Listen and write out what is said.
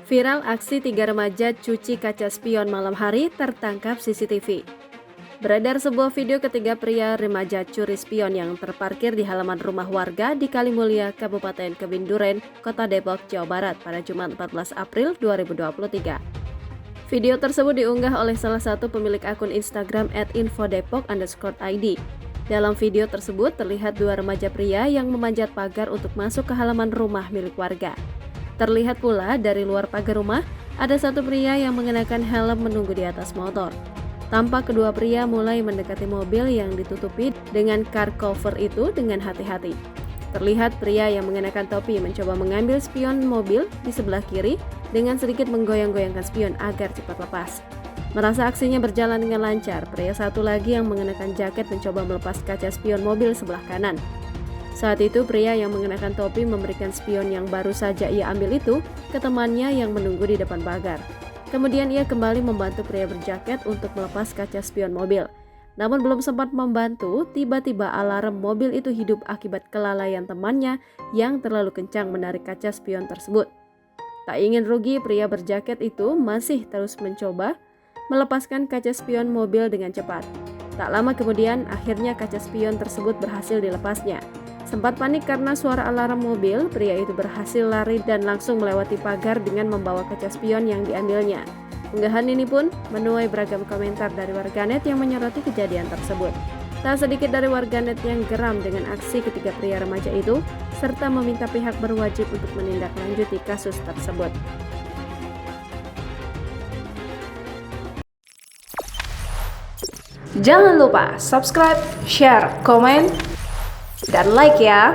Viral aksi 3 remaja cuci kaca spion malam hari tertangkap CCTV. Beredar sebuah video ketiga pria remaja curi spion yang terparkir di halaman rumah warga di Kalimulya, Kabupaten Kebun Duren, Kota Depok, Jawa Barat pada Jumat 14 April 2023. Video tersebut diunggah oleh salah satu pemilik akun Instagram @infodepok_id. Dalam video tersebut terlihat dua remaja pria yang memanjat pagar untuk masuk ke halaman rumah milik warga. Terlihat pula dari luar pagar rumah, ada satu pria yang mengenakan helm menunggu di atas motor. Tampak kedua pria mulai mendekati mobil yang ditutupi dengan car cover itu dengan hati-hati. Terlihat pria yang mengenakan topi mencoba mengambil spion mobil di sebelah kiri dengan sedikit menggoyang-goyangkan spion agar cepat lepas. Merasa aksinya berjalan dengan lancar, pria satu lagi yang mengenakan jaket mencoba melepas kaca spion mobil sebelah kanan. Saat itu pria yang mengenakan topi memberikan spion yang baru saja ia ambil itu ke temannya yang menunggu di depan pagar. Kemudian ia kembali membantu pria berjaket untuk melepas kaca spion mobil. Namun belum sempat membantu, tiba-tiba alarm mobil itu hidup akibat kelalaian temannya yang terlalu kencang menarik kaca spion tersebut. Tak ingin rugi, pria berjaket itu masih terus mencoba melepaskan kaca spion mobil dengan cepat. Tak lama kemudian, akhirnya kaca spion tersebut berhasil dilepasnya. Sempat panik karena suara alarm mobil, pria itu berhasil lari dan langsung melewati pagar dengan membawa kaca spion yang diambilnya. Unggahan ini pun menuai beragam komentar dari warganet yang menyoroti kejadian tersebut. Tak sedikit dari warganet yang geram dengan aksi ketiga pria remaja itu, serta meminta pihak berwajib untuk menindaklanjuti kasus tersebut. Jangan lupa subscribe, share, komen, dan like ya.